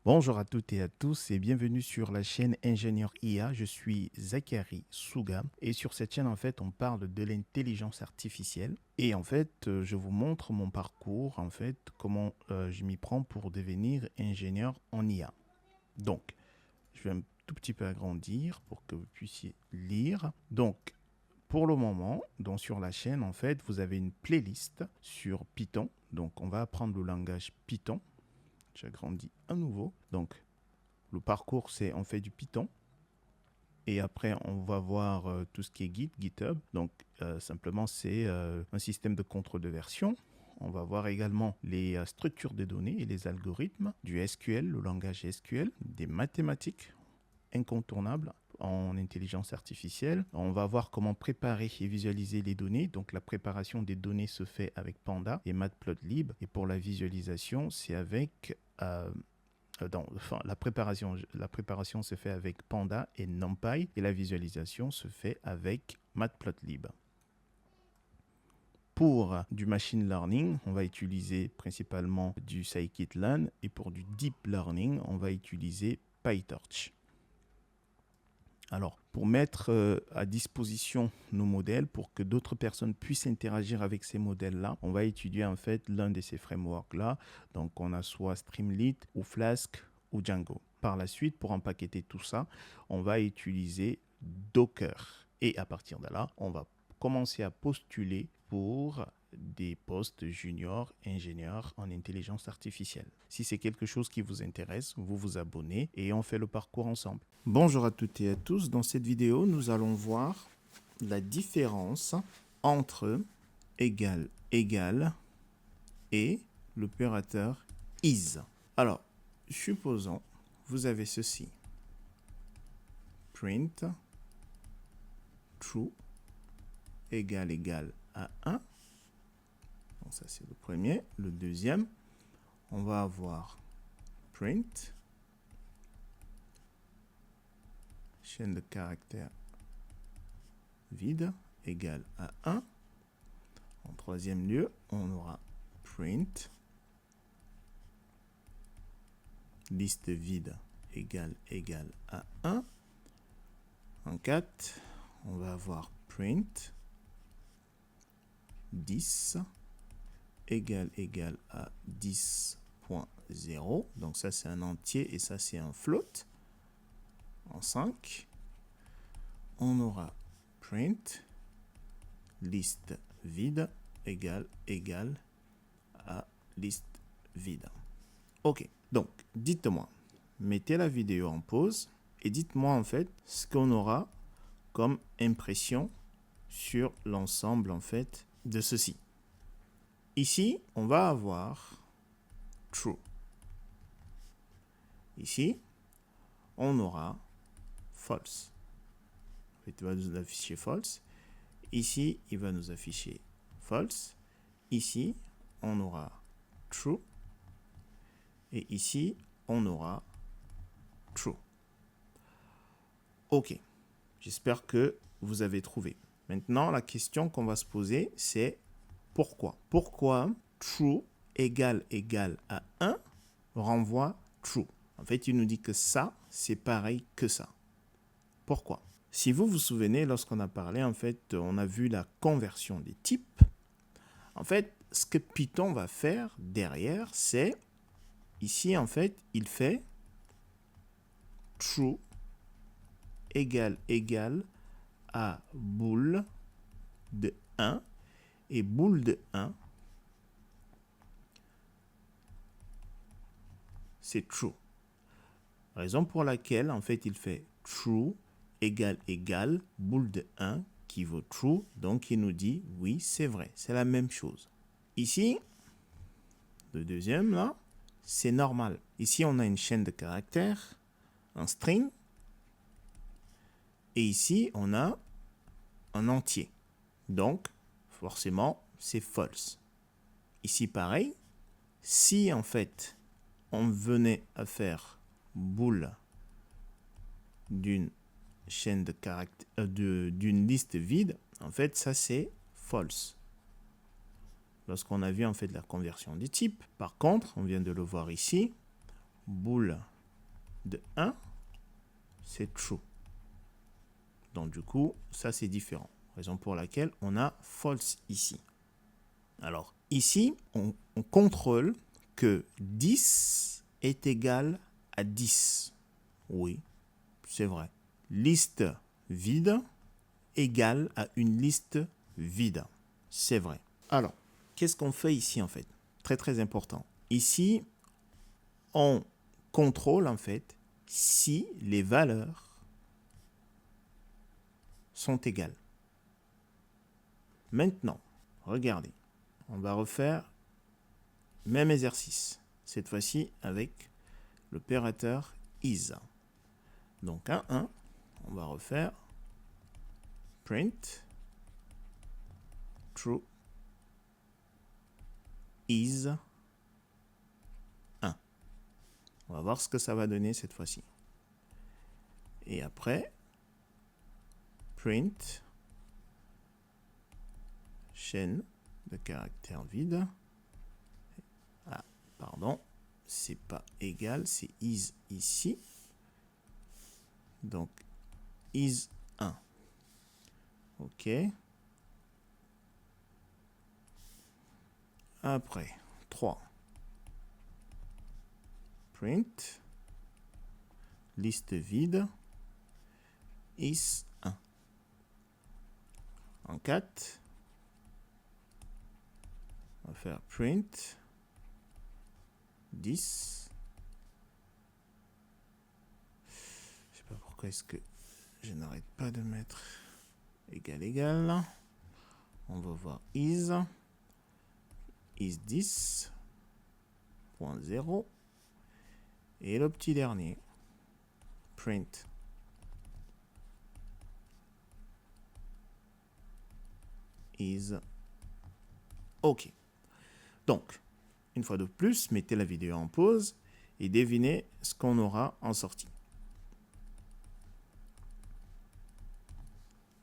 Bonjour à toutes et à tous et bienvenue sur la chaîne Ingénieur IA. Je suis Zachary Souga et sur cette chaîne en fait on parle de l'intelligence artificielle et en fait je vous montre mon parcours en fait comment je m'y prends pour devenir ingénieur en IA. Donc je vais un tout petit peu agrandir pour que vous puissiez lire. Donc pour le moment, donc sur la chaîne en fait vous avez une playlist sur Python. Donc on va apprendre le langage Python. J'agrandis à nouveau. Donc, le parcours, c'est on fait du Python. Et après, on va voir tout ce qui est Git, GitHub. Donc, simplement, c'est un système de contrôle de version. On va voir également les structures de données et les algorithmes, du SQL, le langage SQL, des mathématiques incontournables en intelligence artificielle. On va voir comment préparer et visualiser les données. Donc, la préparation des données se fait avec Panda et Matplotlib. Et pour la visualisation, c'est avec... la préparation se fait avec Panda et NumPy et la visualisation se fait avec Matplotlib. Pour du machine learning, on va utiliser principalement du scikit-learn et pour du deep learning, on va utiliser PyTorch. Alors, pour mettre à disposition nos modèles, pour que d'autres personnes puissent interagir avec ces modèles-là, on va étudier en fait l'un de ces frameworks-là. Donc, on a soit Streamlit ou Flask ou Django. Par la suite, pour empaqueter tout ça, on va utiliser Docker. Et à partir de là, on va commencer à postuler pour des postes juniors ingénieurs en intelligence artificielle. Si c'est quelque chose qui vous intéresse, vous vous abonnez et on fait le parcours ensemble. Bonjour à toutes et à tous. Dans cette vidéo, nous allons voir la différence entre égal, égal et l'opérateur is. Alors, supposons, vous avez ceci. Print true égal égal à 1. Donc ça c'est le premier. Le deuxième, on va avoir print chaîne de caractères vide égale à 1. En troisième lieu, on aura print liste vide égale à 1. En 4, on va avoir print 10 égale à 10.0. Donc ça c'est un entier et ça c'est un float. En 5, on aura print liste vide égale à liste vide. Ok, donc dites-moi, mettez la vidéo en pause et dites-moi en fait ce qu'on aura comme impression sur l'ensemble en fait de ceci. Ici, on va avoir true. Ici, on aura false. En fait, il va nous afficher false. Ici, il va nous afficher false. Ici, on aura true. Et ici, on aura true. Ok. J'espère que vous avez trouvé. Maintenant, la question qu'on va se poser, c'est pourquoi? Pourquoi true égale à 1 renvoie true? En fait, il nous dit que ça, c'est pareil que ça. Pourquoi? Si vous vous souvenez, lorsqu'on a parlé, en fait, on a vu la conversion des types. En fait, ce que Python va faire derrière, c'est, ici, en fait, il fait true égale à bool de 1. Et bool de 1, c'est true. Raison pour laquelle, en fait, il fait true égale bool de 1 qui vaut true. Donc, il nous dit, oui, c'est vrai. C'est la même chose. Ici, le deuxième, là, c'est normal. Ici, on a une chaîne de caractères, un string. Et ici, on a un entier. Donc, forcément, c'est false. Ici, pareil. Si, en fait, on venait à faire bool d'une chaîne de caractères, d'une liste vide, en fait, ça, c'est false. Lorsqu'on a vu, en fait, la conversion des types. Par contre, on vient de le voir ici, bool de 1, c'est true. Donc du coup, ça c'est différent. Raison pour laquelle on a false ici. Alors ici, on contrôle que 10 est égal à 10. Oui, c'est vrai. Liste vide égale à une liste vide. C'est vrai. Alors, qu'est-ce qu'on fait ici en fait? Très très important. Ici, on contrôle en fait si les valeurs sont égales. Maintenant, regardez, on va refaire le même exercice, cette fois-ci avec l'opérateur is. Donc à 1, on va refaire print true is 1. On va voir ce que ça va donner cette fois-ci. Et après, print chaîne de caractères vide. Ah, pardon, c'est pas égal, c'est is ici. Donc, is 1. OK. Après, 3. Print liste vide is 1. En 4, on va faire print 10. Je sais pas pourquoi est-ce que je n'arrête pas de mettre égal égal. On va voir is 10.0 et le petit dernier print is OK. Donc, une fois de plus, mettez la vidéo en pause et devinez ce qu'on aura en sortie.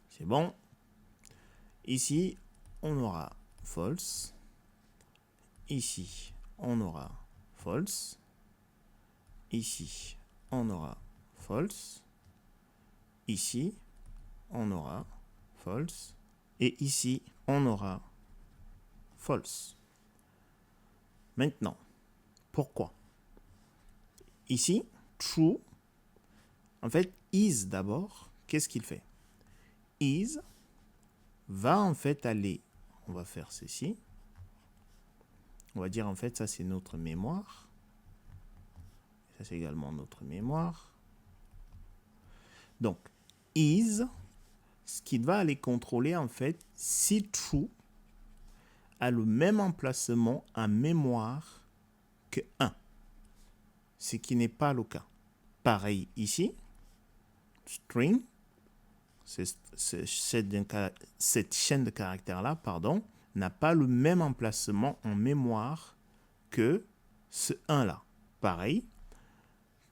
C'est bon. Ici, on aura false. Ici, on aura false. Ici, on aura false. Ici, on aura false. Et ici, on aura false. Maintenant, pourquoi? Ici, true, en fait, is d'abord, qu'est-ce qu'il fait? Is va en fait aller, on va faire ceci. On va dire en fait, ça c'est notre mémoire. Ça c'est également notre mémoire. Donc, is, ce qui va aller contrôler en fait, si true a le même emplacement en mémoire que 1. Ce qui n'est pas le cas. Pareil ici, string, cette chaîne de caractères-là, pardon, n'a pas le même emplacement en mémoire que ce 1-là. Pareil,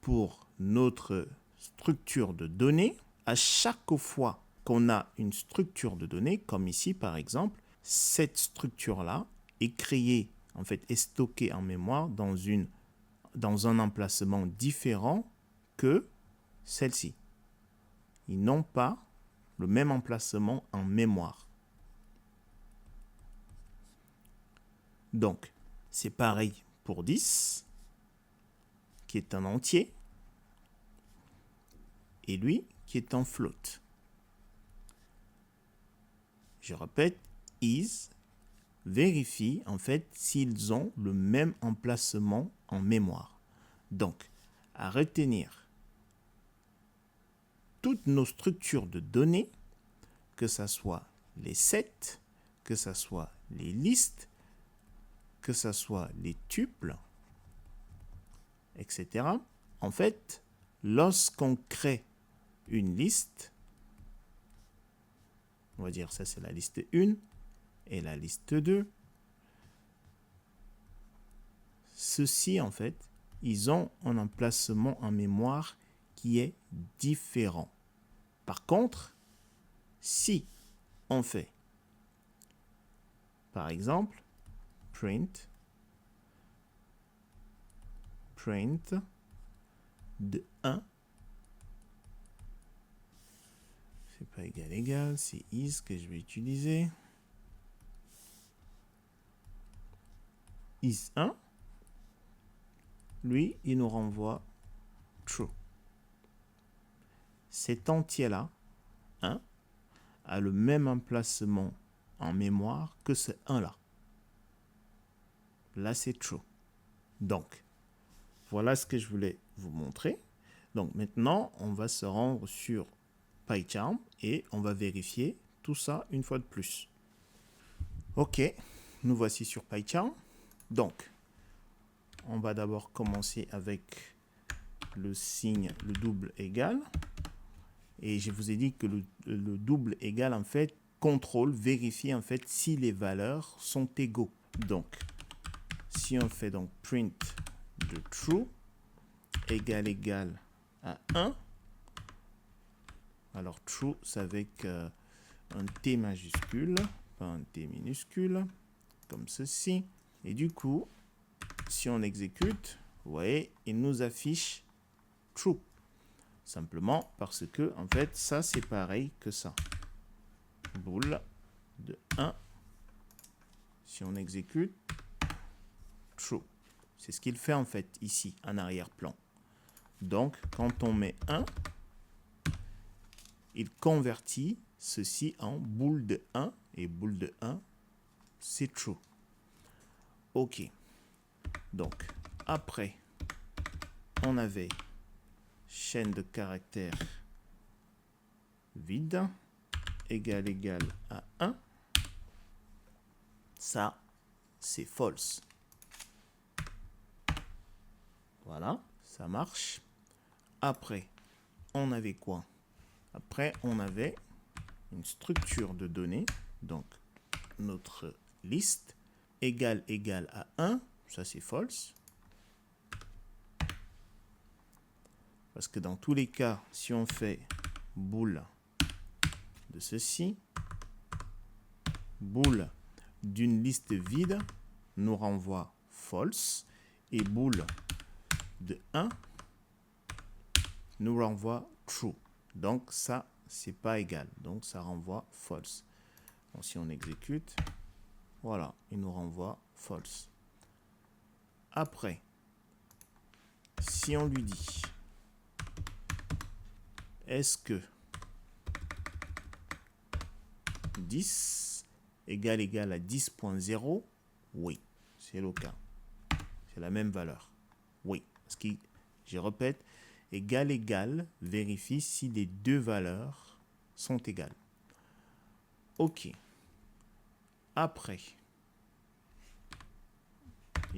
pour notre structure de données, à chaque fois qu'on a une structure de données, comme ici par exemple, cette structure-là est créée, en fait, est stockée en mémoire dans un emplacement différent que celle-ci. Ils n'ont pas le même emplacement en mémoire. Donc, c'est pareil pour 10, qui est un entier, et lui, qui est en float. Je répète, is vérifie en fait s'ils ont le même emplacement en mémoire. Donc, à retenir, toutes nos structures de données, que ce soit les sets, que ce soit les listes, que ce soit les tuples, etc. En fait, lorsqu'on crée une liste, on va dire ça c'est la liste 1 et la liste 2, ceux-ci en fait, ils ont un emplacement en mémoire qui est différent. Par contre, si on fait, par exemple, print de 1. C'est pas égal, c'est is que je vais utiliser. Is 1. Lui, il nous renvoie true. Cet entier-là, 1, a le même emplacement en mémoire que ce 1-là. Là, c'est true. Donc, voilà ce que je voulais vous montrer. Donc, maintenant, on va se rendre sur PyCharm et on va vérifier tout ça une fois de plus. Ok, nous voici sur PyCharm. Donc, on va d'abord commencer avec le signe, le double égal. Et je vous ai dit que le double égal, en fait, contrôle, vérifie, en fait, si les valeurs sont égaux. Donc, si on fait donc print de true, égal à 1, alors true, c'est avec un T majuscule, pas un T minuscule, comme ceci. Et du coup, si on exécute, vous voyez, il nous affiche true. Simplement parce que, en fait, ça, c'est pareil que ça. Bool de 1. Si on exécute, true. C'est ce qu'il fait, en fait, ici, en arrière-plan. Donc, quand on met 1, il convertit ceci en bool de 1. Et bool de 1, c'est true. OK. Donc, après, on avait chaîne de caractères vide, égal à 1. Ça, c'est false. Voilà, ça marche. Après, on avait quoi? Après, on avait une structure de données, donc notre liste, égal à 1, ça c'est false. Parce que dans tous les cas, si on fait bool de ceci, bool d'une liste vide nous renvoie false, et bool de 1 nous renvoie true. Donc ça, c'est pas égal. Donc ça renvoie false. Donc si on exécute, voilà, il nous renvoie false. Après, si on lui dit, est-ce que 10 égal à 10.0? Oui, c'est le cas. C'est la même valeur. Oui, parce que, je répète, égal vérifie si les deux valeurs sont égales. OK. Après,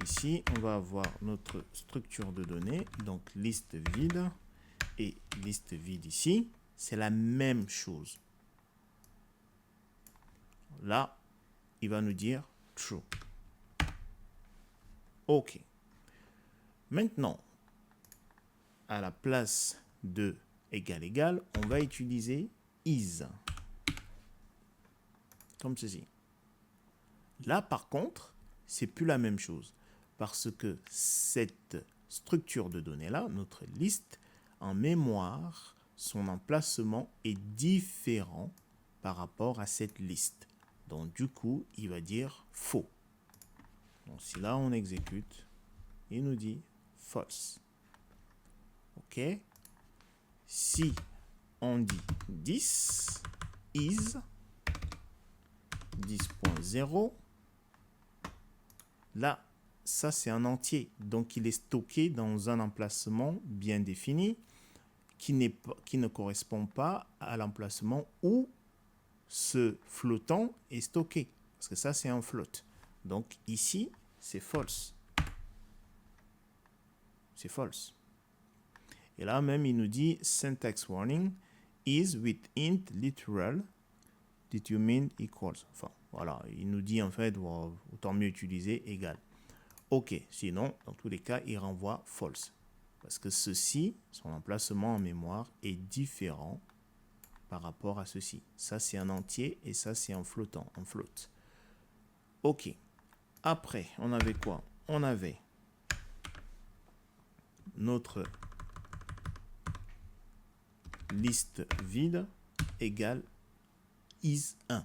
ici, on va avoir notre structure de données, donc liste vide et liste vide ici. C'est la même chose. Là, il va nous dire true. OK. Maintenant, à la place de égal, on va utiliser is. Comme ceci. Là, par contre, c'est plus la même chose. Parce que cette structure de données-là, notre liste, en mémoire, son emplacement est différent par rapport à cette liste. Donc, du coup, il va dire faux. Donc, si là, on exécute, il nous dit false. OK? Si on dit 10 is 10.0, là, ça c'est un entier. Donc, il est stocké dans un emplacement bien défini qui ne correspond pas à l'emplacement où ce flottant est stocké. Parce que ça, c'est un float. Donc, ici, c'est false. C'est false. Et là même, il nous dit syntax warning is with int literal. Did you mean equals? Enfin, voilà, il nous dit en fait, autant mieux utiliser égal. OK, sinon, dans tous les cas, il renvoie false. Parce que ceci, son emplacement en mémoire est différent par rapport à ceci. Ça, c'est un entier et ça, c'est un flottant, un float. OK. Après, on avait quoi? On avait notre liste vide égale is1.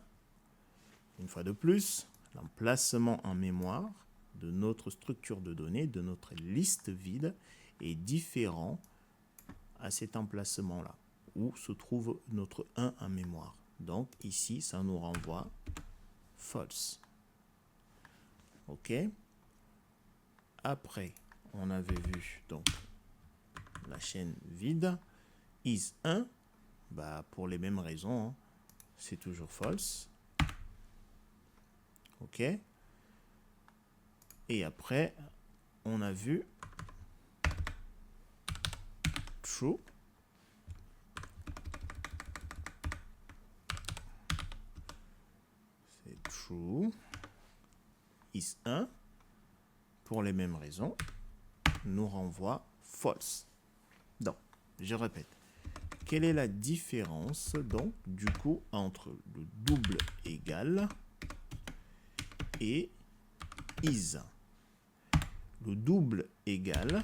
Une fois de plus, l'emplacement en mémoire de notre structure de données, de notre liste vide, est différent à cet emplacement-là, où se trouve notre 1 en mémoire. Donc ici, ça nous renvoie false. OK. Après, on avait vu donc la chaîne vide, is1, bah, pour les mêmes raisons, hein, c'est toujours false. OK. Et après, on a vu true. C'est true. Is1, pour les mêmes raisons, nous renvoie false. Donc, je répète. Quelle est la différence, donc, du coup, entre le double égal et is? Le double égal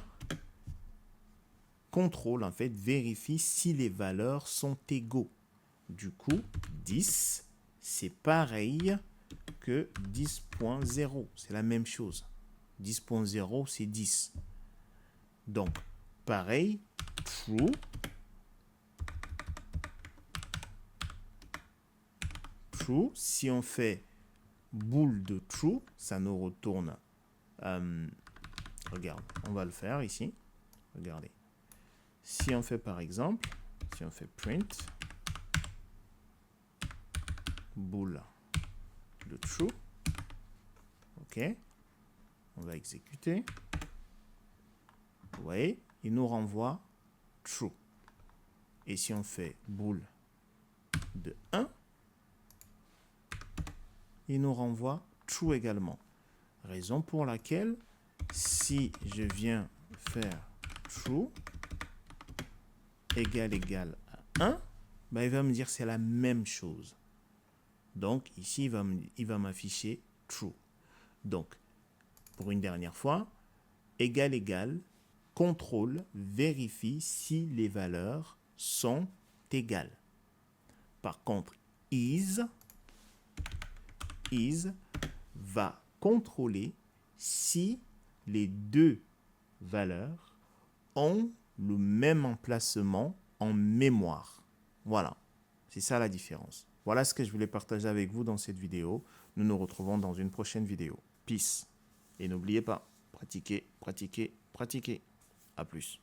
contrôle, en fait, vérifie si les valeurs sont égaux. Du coup, 10, c'est pareil que 10.0. C'est la même chose. 10.0, c'est 10. Donc, pareil, true. True, si on fait boule de true, ça nous retourne. Regarde, on va le faire ici. Regardez. Si on fait par exemple, si on fait print boule de true, ok, on va exécuter. Vous voyez, il nous renvoie true. Et si on fait boule de 1, il nous renvoie true également. Raison pour laquelle, si je viens faire true égal à 1, ben il va me dire c'est la même chose. Donc ici, il va m'afficher true. Donc, pour une dernière fois, égal, contrôle, vérifie si les valeurs sont égales. Par contre, is va contrôler si les deux valeurs ont le même emplacement en mémoire. Voilà, c'est ça la différence. Voilà ce que je voulais partager avec vous dans cette vidéo. Nous nous retrouvons dans une prochaine vidéo. Peace. Et n'oubliez pas, pratiquez, pratiquez, pratiquez. À plus.